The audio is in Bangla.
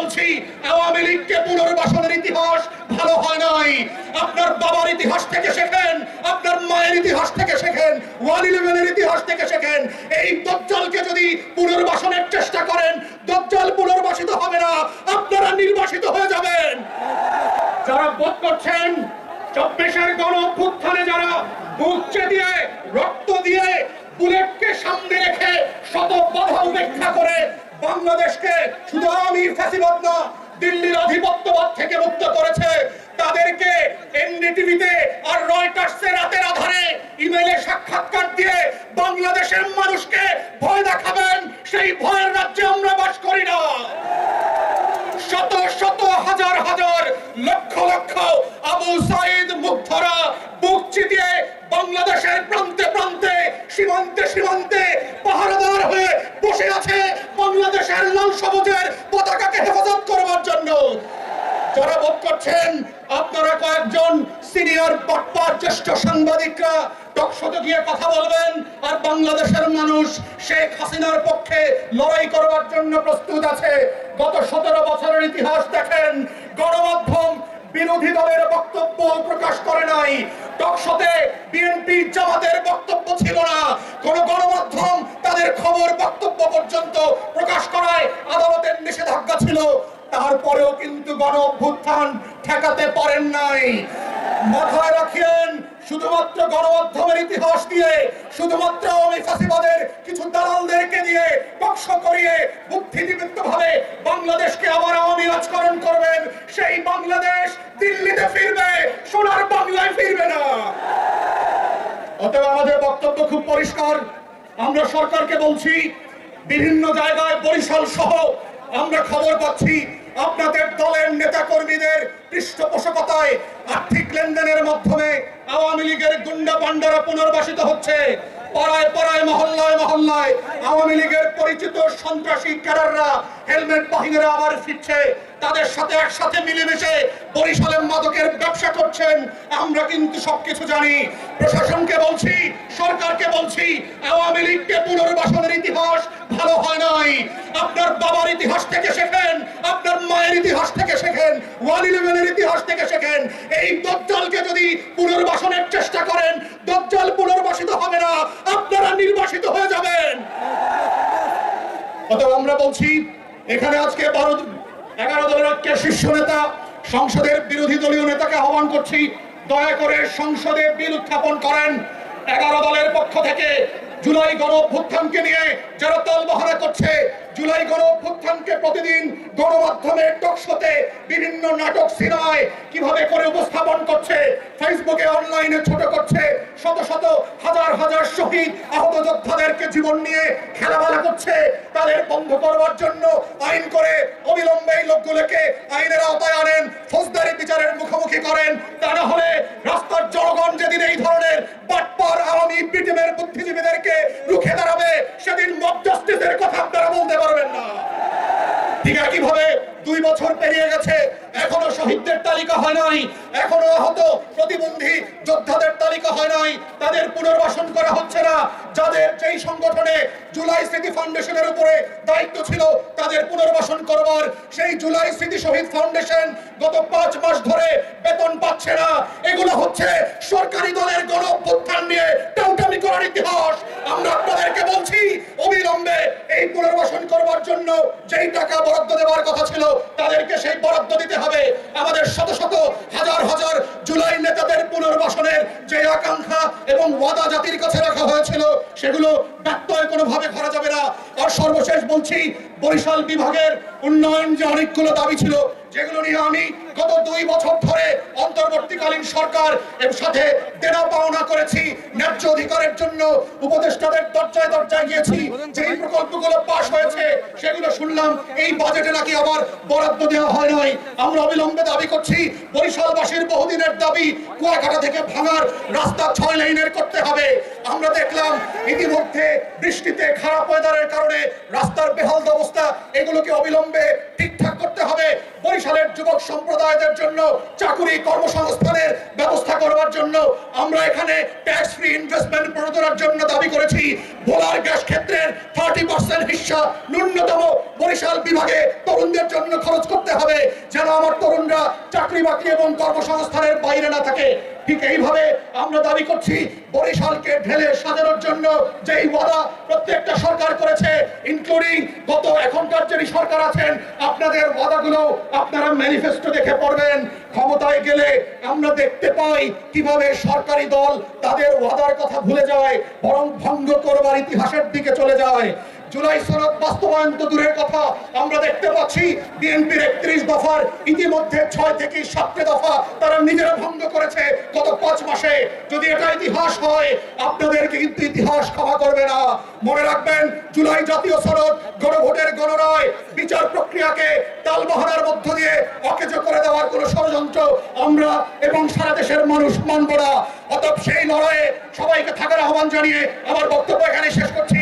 বলছি আওয়ামী লীগকে পুনর্বাসনের ইতিহাস ভালো হয় নাই। আপনার বাবার ইতিহাস থেকে শেখেন, আপনার মায়ের ইতিহাস থেকে শেখেন, 111-এর ইতিহাস থেকে শেখেন। এই দজ্জালকে যদি পুনর্বাসনের চেষ্টা করেন, দজ্জাল পুনর্বাসিত হবে না, আপনারা নির্বাসিত হয়ে যাবেন। যারা বোধ করছেন 24-এর গণ-অভ্যুত্থানে যারা বুক চেয়ে রক্ত দিয়ে বুলেটকে সামনে রেখে শত বাধা উপেক্ষা করে বাংলাদেশকে শুধু আওয়ামী ফ্যাসিবাদ না দিল্লির আধিপত্যবাদ থেকে মুক্ত করেছে, তাদেরকে এনডিটিভিতে আর রয়টার্সে রাতের আধারে ইমেইলে সাক্ষাৎকার দিয়ে বাংলাদেশের মানুষকে ভয় দেখাবেন। সেই ভয়ের রাজ্যে আমরা বাস করি না। শত শত হাজার হাজার লক্ষ লক্ষ আবু সাইদ মুগ্ধরা বুক চিতিয়ে বাংলাদেশের প্রান্তে প্রান্তে সীমান্তে সীমান্তে পাহারাদার হয়ে বসে আছে বাংলাদেশের লাল সবুজের পতাকাকে হেফাজত করবার জন্য। যারা বোধ করছেন আপনারা কয়েকজন সিনিয়র বাটপার জ্যেষ্ঠ সাংবাদিকরা টকশোতে গিয়ে কথা বলবেন আর বাংলাদেশের মানুষ শেখ হাসিনার পক্ষে লড়াই করবার জন্য প্রস্তুত আছে, গত 17 বছরের ইতিহাস দেখেন, গণমাধ্যম বিরোধী দলের বক্তব্য প্রকাশ করে নাই। টকশোতে বিএনপি জামাতের বক্তব্য ছিল না, কোন গণমাধ্যম তাদের খবর বক্তব্য পর্যন্ত প্রকাশ করায় আদালতের নিষেধাজ্ঞা ছিল। তারপরেও কিন্তু গণ-অভ্যুত্থান ঠেকাতে পারেন নাই। মাথায় রাখেন, শুধুমাত্র গণমাধ্যমের ইতিহাস দিয়ে, শুধুমাত্র আওয়ামী ফ্যাসিবাদের কিছু দালালদেরকে দিয়ে টকশো করিয়ে বুদ্ধিদীপ্ত ভাবে বাংলাদেশকে আবার আওয়ামী রাজকরণ করবেন, সেই বাংলাদেশ দিল্লিতে ফিরবে, সোনার বাংলায় ফিরবে না। অতএব আমাদের বক্তব্য খুব পরিষ্কার। আমরা সরকারকে বলছি, বিভিন্ন জায়গায় বরিশাল সহ আমরা খবর পাচ্ছি আপনাদের দলের নেতা কর্মীদের পৃষ্ঠপোষকতায় আর্থিক লেনদেনের মাধ্যমে আওয়ামী লীগের গুন্ডা পান্ডারা পুনর্বাসিত হচ্ছে। পাড়ায় পাড়ায় মহল্লায় মহল্লায় আওয়ামী লীগের পরিচিত সন্ত্রাসী ক্যাডাররা হেলমেট বাহিনীরা আবার ফিরছে, তাদের সাথে একসাথে মিলেমিশে বরিশালের মাদকের ব্যবসা করছেন। আমরা কিন্তু সবকিছু জানি। প্রশাসনকে বলছি, সরকারকে বলছি, আওয়ামী লীগকে পুনর্বাসনের ইতিহাস ভালো হয় নাই। আপনার বাবার ইতিহাস থেকে শেখেন, আপনার মায়ের ইতিহাস থেকে শেখেন, 111-এর ইতিহাস থেকে শেখেন। এই দজ্জালকে যদি পুনর্বাসনের চেষ্টা করেন, দজ্জাল পুনর্বাসিত হবে না, আপনারা নির্বাসিত হয়ে যাবেন। অতএব আমরা বলছি, এখানে আজকে 11 দলের ঐক্যের শীর্ষ নেতা, সংসদের বিরোধী দলীয় নেতাকে আহ্বান করছি, দয়া করে সংসদে বিল উত্থাপন করেন। 11 দলের পক্ষ থেকে জুলাই গণ-অভ্যুত্থানকে নিয়ে যারা তালবাহানা করছে, জুলাই গণ-অভ্যুত্থানকে প্রতিদিন গণমাধ্যমে টকশোতে বিভিন্ন নাটক সিনেমায় কিভাবে করে উপস্থাপন করছে, ফেসবুকে অনলাইনে ছোট করছে, শত শত হাজার হাজার শহীদ আহত যোদ্ধাদেরকে জীবন নিয়ে খেলাবেলা করছে, তাদের বন্ধ করবার জন্য আইন করে অবিলম্বে এই লোকগুলোকে আইনের আওতায় আনেন, ফৌজদারি বিচারের মুখোমুখি করেন। তা না হলে রাস্তার জনগণ যেদিন এই ধরনের বাটপার আওয়ামী বিটিমের বুদ্ধিজীবীদেরকে রুখে দাঁড়াবে, সেদিন মব জাস্টিসের কথা আপনারা বলতে পারবেন না। ঠিক একইভাবে 2 বছর পেরিয়ে গেছে, এখনো শহীদদের তালিকা হয় নাই, এখনো আহত প্রতিবন্ধী যোদ্ধাদের তালিকা হয় নাই, তাদের পুনর্বাসন করা হচ্ছে না। যাদের যেই সংগঠনে জুলাই স্মৃতি ফাউন্ডেশনের উপরে দায়িত্ব ছিল তাদের পুনর্বাসন করবার, সেই জুলাই স্মৃতি শহীদ ফাউন্ডেশন গত 5 মাস ধরে বেতন পাচ্ছে না। এগুলো হচ্ছে সরকারি দলের গণ-অভ্যুত্থান নিয়ে টাউটামি করার ইতিহাস। আমরা আপনাদেরকে বলছি, অবিলম্বে এই পুনর্বাসন করবার জন্য যেই টাকা বরাদ্দ দেওয়ার কথা ছিল তাদেরকে সেই বরাদ্দ দিতে হবে। আমাদের শত শত হাজার হাজার জুলাই নেতাদের পুনর্বাসনের যে আকাঙ্ক্ষা এবং ওয়াদা জাতির কাছে রাখা হয়েছিল, সেগুলো ব্যত্যয় কোনোভাবে করা যাবে না। আর সর্বশেষ বলছি, বরিশাল বিভাগের উন্নয়ন যে অনেকগুলো দাবি ছিল, যেগুলো নিয়ে আমি গত 2 বছর ধরে অন্তর্বর্তীকালীন সরকার এর সাথে দেনা পাওনা করেছি, ন্যায্য অধিকারের জন্য উপদেষ্টাদের দরজায় দরজায় গিয়েছি। যেই প্রকল্পগুলো পাশ হয়েছে সেগুলো শুনলাম এই বাজেটে নাকি আবার বরাদ্দ দেওয়া হয় নাই। আমরা অবিলম্বে দাবি করছি, বরিশালবাসীর বহুদিনের দাবি কুয়াকাটা থেকে ভাঙার রাস্তা 6 লেনের করতে হবে। আমরা দেখলাম ইতিমধ্যে বৃষ্টিতে খারাপ ওয়েদারের কারণে রাস্তার বেহাল অবস্থা, এগুলোকে অবিলম্বে ঠিকঠাক করতে হবে। বরিশালের যুবক সম্প্রদায়দের জন্য চাকরি কর্মসংস্থানের ব্যবস্থা করবার জন্য আমরা এখানে ট্যাক্স ফ্রি ইনভেস্টমেন্ট প্রণোদনার জন্য দাবি করেছি। ভোলার গ্যাস ক্ষেত্রের 30% হিস্সা ন্যূনতম বরিশাল বিভাগে তরুণদের তরুণদের জন্য খরচ করতে হবে, যেন আমার তরুণরা চাকরি বাকরি এবং কর্মসংস্থানের বাইরে না থাকে। ঠিক এইভাবে আমরা দাবি করছি বরিশালকে ঢেলে সাজানোর জন্য যেই ওয়াদা প্রত্যেকটা সরকার করেছে, ইনক্লুডিং গত এখনকার যিনি সরকার আছেন, আপনাদের ওয়াদাগুলো আপনারা ম্যানিফেস্টো দেখে পড়বেন। ক্ষমতায় গেলে আমরা দেখতে পাই কিভাবে সরকারি দল তাদের ওয়াদার কথা ভুলে যায়, বরং ভঙ্গ করবার ইতিহাসের দিকে চলে যায়। জুলাই সনদ বাস্তবায়ন তো দূরের কথা, আমরা দেখতে পাচ্ছি বিএনপির 31 দফার ইতিমধ্যে 6 থেকে 7 দফা তারা নিজেরা ভঙ্গ করেছে গত 5 মাসে। যদি এটা ইতিহাস হয়, আপনাদেরকে কিন্তু ইতিহাস ক্ষমা করবে না। মনে রাখবেন, জুলাই জাতীয় সনদ গণভোটের গণরায় বিচার প্রক্রিয়াকে তালবাহানার মধ্য দিয়ে অকেজ করে দেওয়ার কোনো ষড়যন্ত্র আমরা এবং সারা দেশের মানুষ মানব না। অতএব সেই লড়াইয়ে সবাইকে থাকার আহ্বান জানিয়ে আমার বক্তব্য এখানে শেষ করছি।